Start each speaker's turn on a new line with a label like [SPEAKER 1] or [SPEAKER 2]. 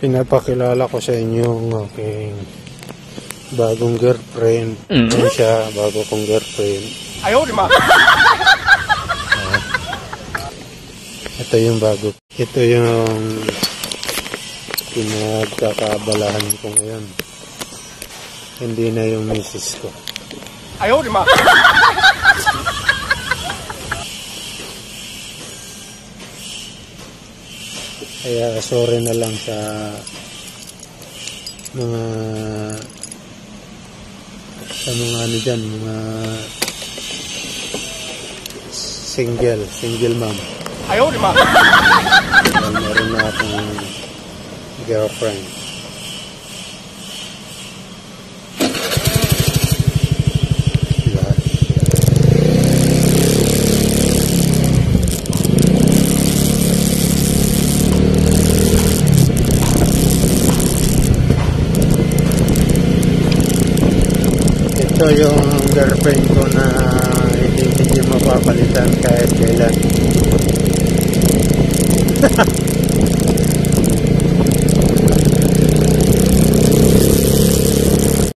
[SPEAKER 1] Pinapakilala ko sa inyo ang aking bagong girlfriend. Yan siya, bago kong girlfriend.
[SPEAKER 2] Ayaw, di ba?
[SPEAKER 1] Ito yung bago. Ito yung pinagkakaabalahan ko ngayon. Hindi na yung misis ko.
[SPEAKER 2] Ayaw, di ba?
[SPEAKER 1] Kaya sorry na lang sa mga ano dyan, mga single mom.
[SPEAKER 2] Ayaw, di ba?
[SPEAKER 1] Dahil meron na akong girlfriend. Lahat. Ito yung girlfriend ko na hindi mapapalitan kahit kailan.